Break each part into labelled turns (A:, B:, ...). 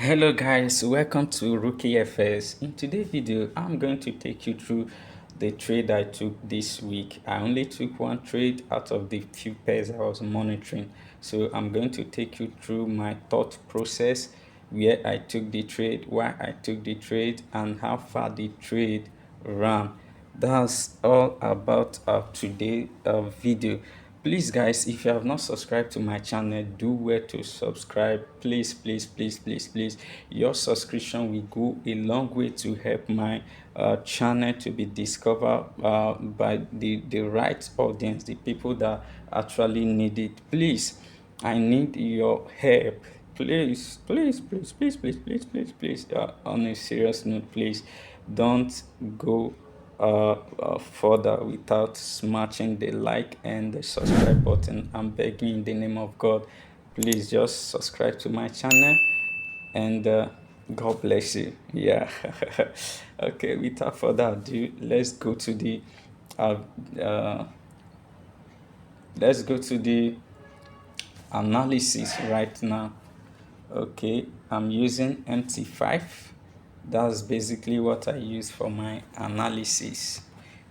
A: Hello guys, welcome to Rookie FS. In today's video, I'm going to take you through the trade I took this week. I only took one trade out of the few pairs I was monitoring. So I'm going to take you through my thought process, where I took the trade, why I took the trade, and how far the trade ran. That's all about today's video. Please guys, if you have not subscribed to my channel, do where to subscribe. Please. Your subscription will go a long way to help my channel to be discovered by the right audience, the people that actually need it. Please, I need your help. Please. On a serious note, please don't go further without smashing the like and the subscribe button. I'm begging in the name of God, please just subscribe to my channel, and God bless you. Yeah. Okay, without further ado, uh, uh, let's go to the analysis right now. Okay, I'm using MT5. That's basically what I use for my analysis.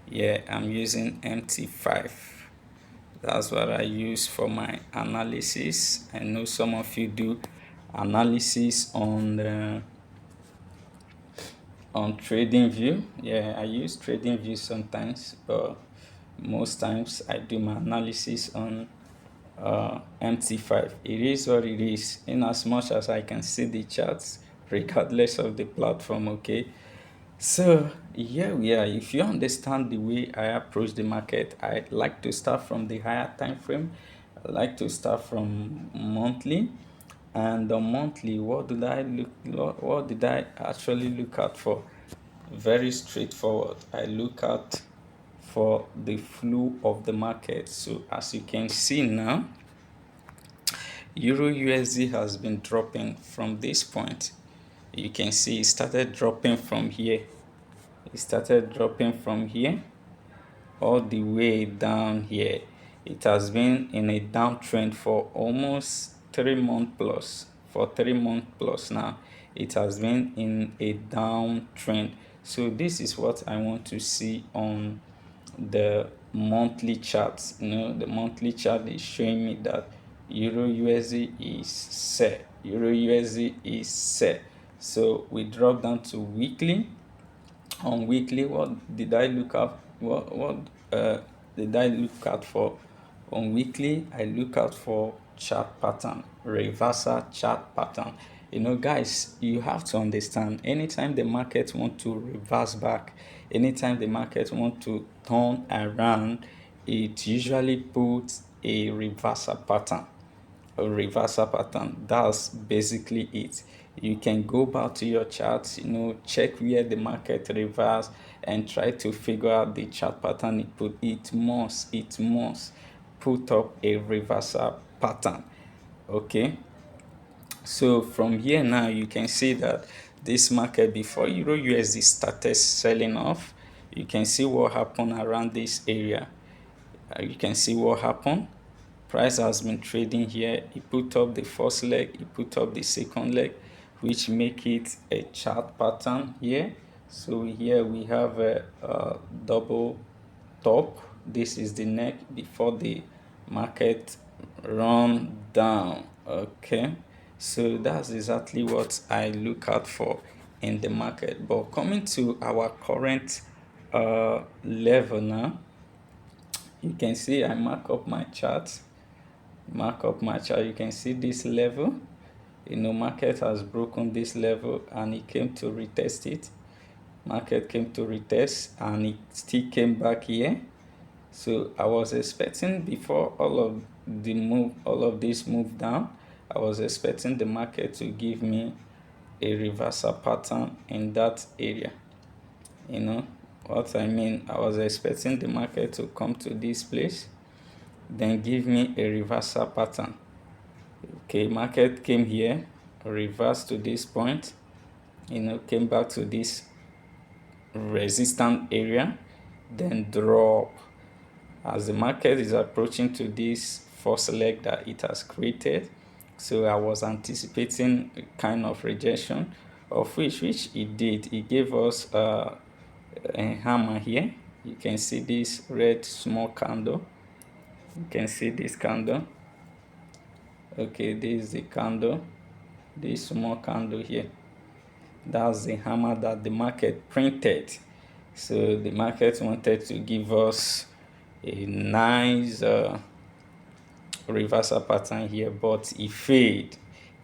A: Yeah, I'm using MT5. That's what I use for my analysis. I know some of you do analysis on trading view. Yeah, I use trading view sometimes, but most times I do my analysis on MT5. It is what it is, in as much as I can see the charts regardless of the platform. Okay, so here we are. If you understand the way I approach the market, I like to start from the higher time frame. I like to start from monthly. And the monthly, what did I actually look out for? Very straightforward. I look out for the flow of the market. So as you can see now, Euro USD has been dropping from this point. You can see it started dropping from here. It started dropping from here all the way down here. It has been in a downtrend for almost 3 months plus. For 3 months plus now, it has been in a downtrend. So this is what I want to see on the monthly charts. The monthly chart is showing me that Euro USD is set. Euro USD is set. So we drop down to weekly. On weekly, what did I look at? What uh, did I look out for? On weekly, I look out for chart pattern, reversal chart pattern. Guys, you have to understand, anytime the market want to reverse back, anytime the market want to turn around, it usually puts a reversal pattern. A reversal pattern. That's basically it. You can go back to your charts, check where the market reverse and try to figure out the chart pattern it put. It must put up a reversal pattern. Okay, so from here now you can see that this market, before Euro USD started selling off, you can see what happened around this area. You can see what happened. Price has been trading here. He put up the first leg, he put up the second leg, which make it a chart pattern here. So here we have a double top. This is the neck before the market run down. Okay, so that's exactly what I look out for in the market. But coming to our current level now, you can see I mark up my chart. You can see this level. Market has broken this level and it came to retest it. Market came to retest and it still came back here. So I was expecting, before all of this move down, I was expecting the market to give me a reversal pattern in that area. You know what I mean? I was expecting the market to come to this place, then give me a reversal pattern. Okay, market came here, reversed to this point, came back to this resistance area, then drop. As the market is approaching to this first leg that it has created, So I was anticipating a kind of rejection, of which it did. It gave us a hammer here. You can see this red small candle. You can see this candle. Okay, this is the candle. This small candle here. That's the hammer that the market printed. So the market wanted to give us a nice reversal pattern here, but it failed.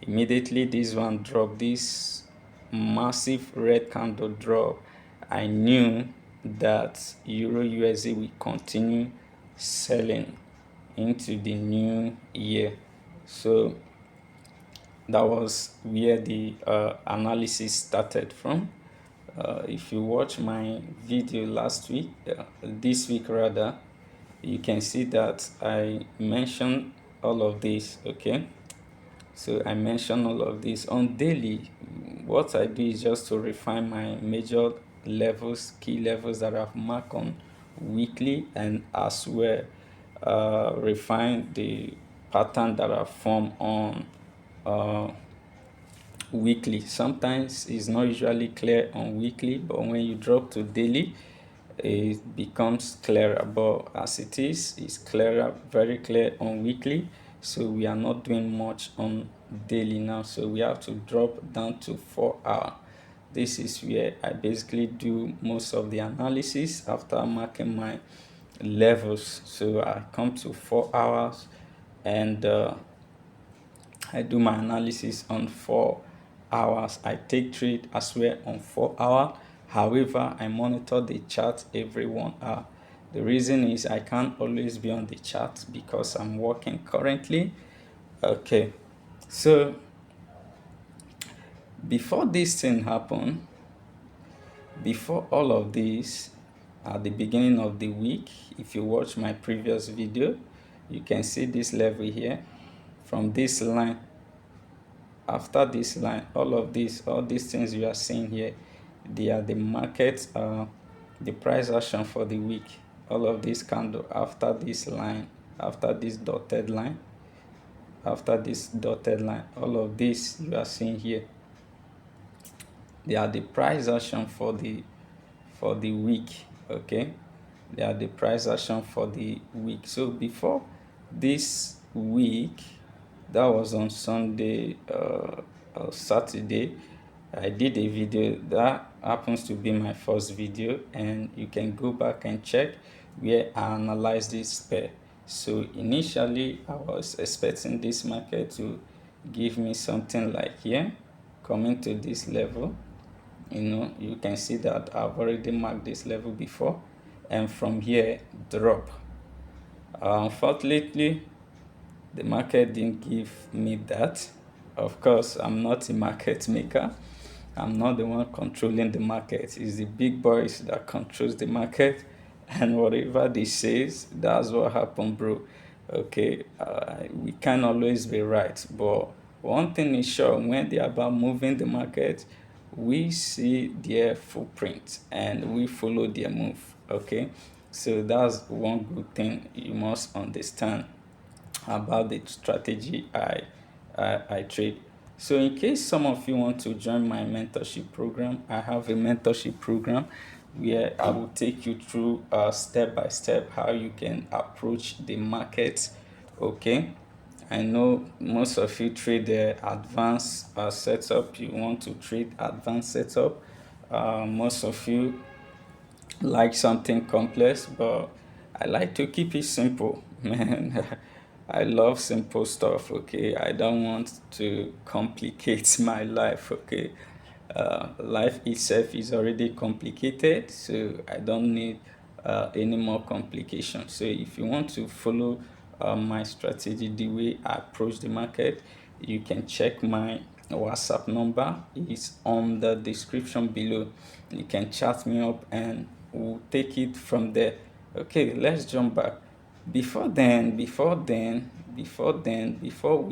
A: Immediately this one dropped, this massive red candle drop. I knew that Euro USD will continue selling into the new year. So that was where the analysis started from. If you watch my video last week, this week rather, you can see that I mentioned all of this. Okay, so I mentioned all of this on daily. What I do is just to refine my major levels, key levels that I've marked on weekly, and as well refine the pattern that I form on uh, weekly. Sometimes it's not usually clear on weekly, but when you drop to daily, it becomes clearer. But as it is, it's clearer, very clear on weekly. So we are not doing much on daily now. So we have to drop down to 4 hour. This is where I basically do most of the analysis after marking my levels. So I come to 4 hours, and I do my analysis on 4 hours. I take trade as well on 4 hour. However, I monitor the chart every 1 hour. The reason is I can't always be on the chart because I'm working currently. Okay, so before this thing happened, before all of this, at the beginning of the week, if you watch my previous video, you can see this level here. From this line, after this line, all these things you are seeing here, they are the market the price action for the week. All of this candle after this line, after this dotted line, after this dotted line, all of this you are seeing here, they are the price action for the week. Okay, they are the price action for the week. So before this week, that was on Sunday or Saturday, I did a video that happens to be my first video, and you can go back and check where I analyzed this pair. So initially I was expecting this market to give me something like here, coming to this level. You can see that I've already marked this level before, and from here drop. Unfortunately, the market didn't give me that. Of course, I'm not a market maker. I'm not the one controlling the market. It's the big boys that controls the market, and whatever they says, that's what happened, bro. Okay, we can't always be right, but one thing is sure: when they are about moving the market, we see their footprint and we follow their move. Okay, so that's one good thing you must understand about the strategy I trade. So in case some of you want to join my mentorship program, I have a mentorship program where I will take you through step by step how you can approach the market. Okay, I know most of you trade the advanced setup. You want to trade advanced setup. Most of you like something complex, but I like to keep it simple, man. I love simple stuff. Okay, I don't want to complicate my life. Okay, life itself is already complicated, so I don't need any more complication. So if you want to follow my strategy, the way I approach the market, you can check my WhatsApp number. It's on the description below. You can chat me up and we'll take it from there. Okay, let's jump back. Before we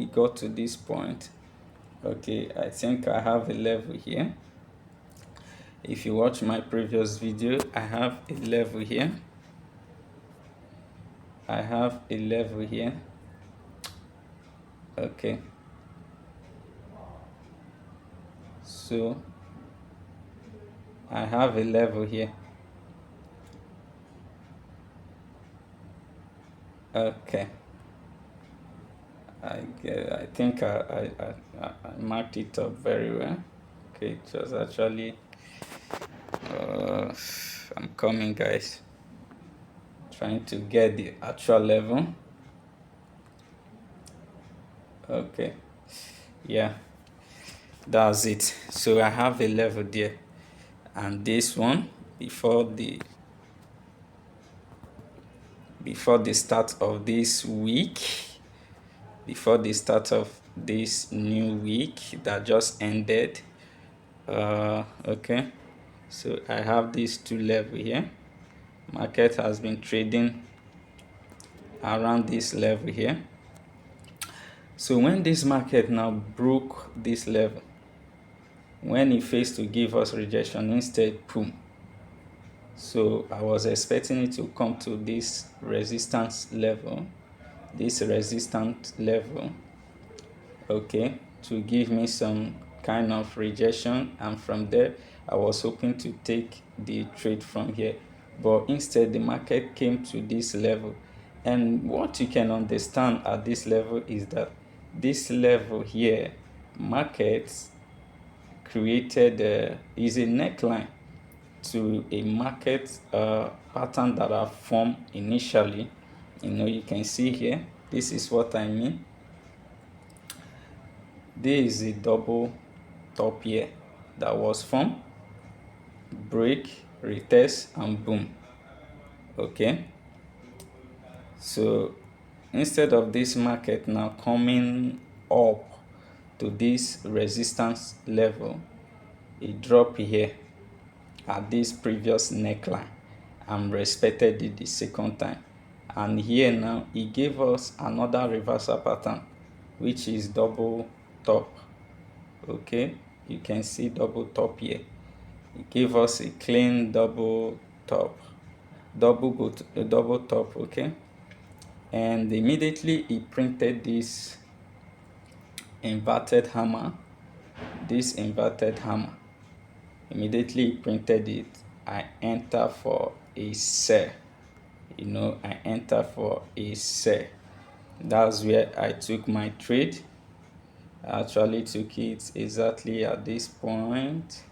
A: got to this point, okay, I think I have a level here. If you watch my previous video, I have a level here. I have a level here. Okay, So I have a level here. Okay, I think I marked it up very well. Okay, it was actually uh, I'm coming, guys, trying to get the actual level. Okay, yeah, that's it. So I have a level there, and this one before the start of this week, before the start of this new week that just ended. Okay, so I have these two level here. Market has been trading around this level here. So when this market now broke this level, when it faced to give us rejection, instead boom. So I was expecting it to come to this resistance level, okay, to give me some kind of rejection, and from there I was hoping to take the trade from here, but instead the market came to this level. And what you can understand at this level is that this level here, markets created is a neckline to a market pattern that I formed initially. You can see here, this is what I mean. This is a double top here that was formed, break, retest, and boom. Okay, so instead of this market now coming up to this resistance level, it dropped here at this previous neckline and respected it the second time, and here now it gave us another reversal pattern, which is double top. Okay, you can see double top here. It gave us a clean double top, double top. Okay, and immediately it printed this inverted hammer. Immediately it printed it, I enter for a sell. I enter for a sell. That's where I took my trade. I actually took it exactly at this point,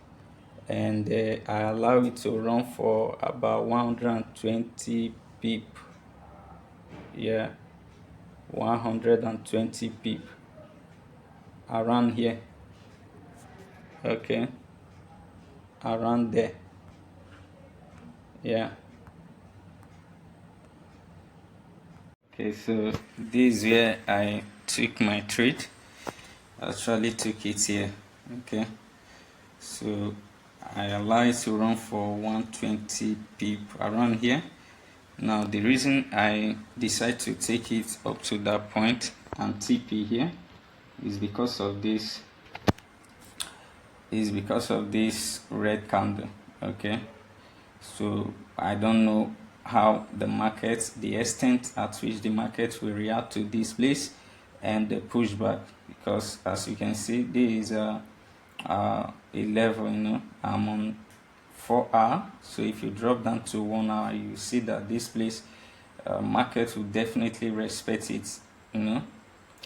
A: and I allow it to run for about 120 pip. Yeah, 120 pip around here. Okay, around there. Yeah. Okay, so this is where I took my trade. Actually took it here. Okay, so I allow it to run for 120 pip around here. Now the reason I decide to take it up to that point and TP here is because of this red candle. Okay, so I don't know how the extent at which the market will react to this place and the pushback, because as you can see, this is a level. I'm on 4 hour, so if you drop down to 1 hour, you see that this place market will definitely respect it.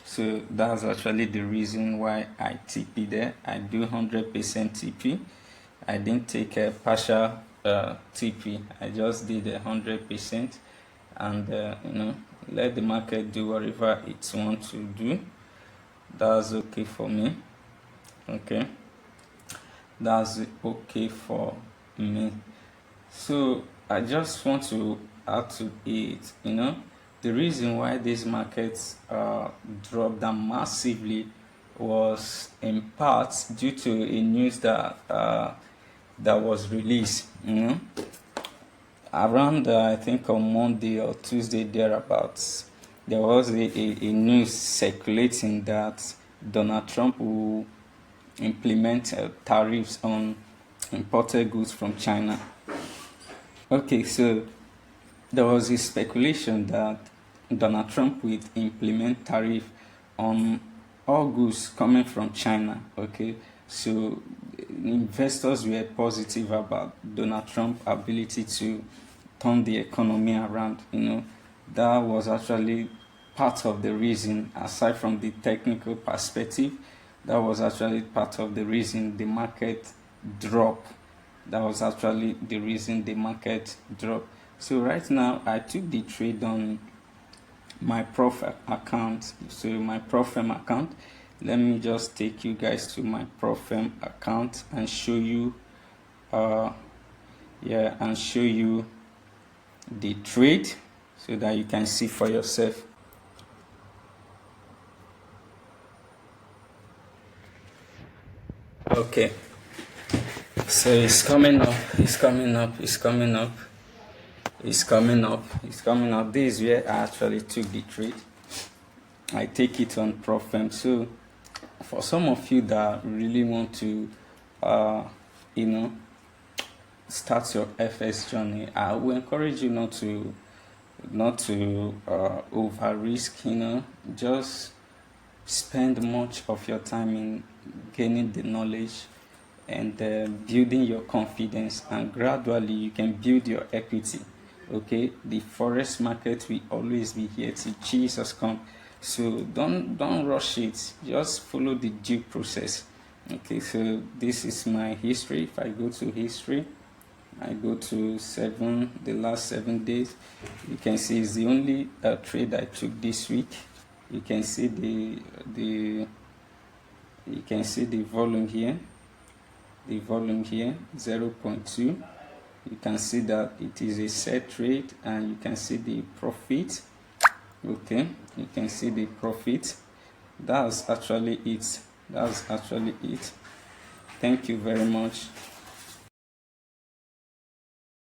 A: So that's actually the reason why I TP there. I do 100% TP. I didn't take a partial TP. I just did 100%, and let the market do whatever it wants to do. That's okay for me. Okay, that's okay for me. So I just want to add to it. The reason why these markets dropped down massively was in part due to a news that was released. Around I think on Monday or Tuesday thereabouts, there was a news circulating that Donald Trump will implement tariffs on imported goods from China. Okay, so there was a speculation that Donald Trump will implement tariff on all goods coming from China. Okay, so investors were positive about Donald Trump's ability to turn the economy around. That was actually part of the reason, aside from the technical perspective, that was actually part of the reason the market dropped. That was actually the reason the market dropped. So right now, I took the trade on my prof account. So my profem account, let me just take you guys to my profem account and show you and show you the trade so that you can see for yourself. Okay, so it's coming up, it's coming up, it's coming up, it's coming up, it's coming up. This is where I actually took the trade. I take it on profem. So for some of you that really want to start your FS journey, I will encourage you not to over risk. Just spend much of your time in gaining the knowledge and building your confidence, and gradually you can build your equity. Okay, the Forex market will always be here till Jesus come. So don't rush it, just follow the due process. Okay, so this is my history. If I go to history, I go to the last 7 days. You can see it's the only trade I took this week. You can see the volume here. The volume here 0.2. You can see that it is a set trade, and you can see the profit. Okay, you can see the profit. That's actually it. Thank you very much.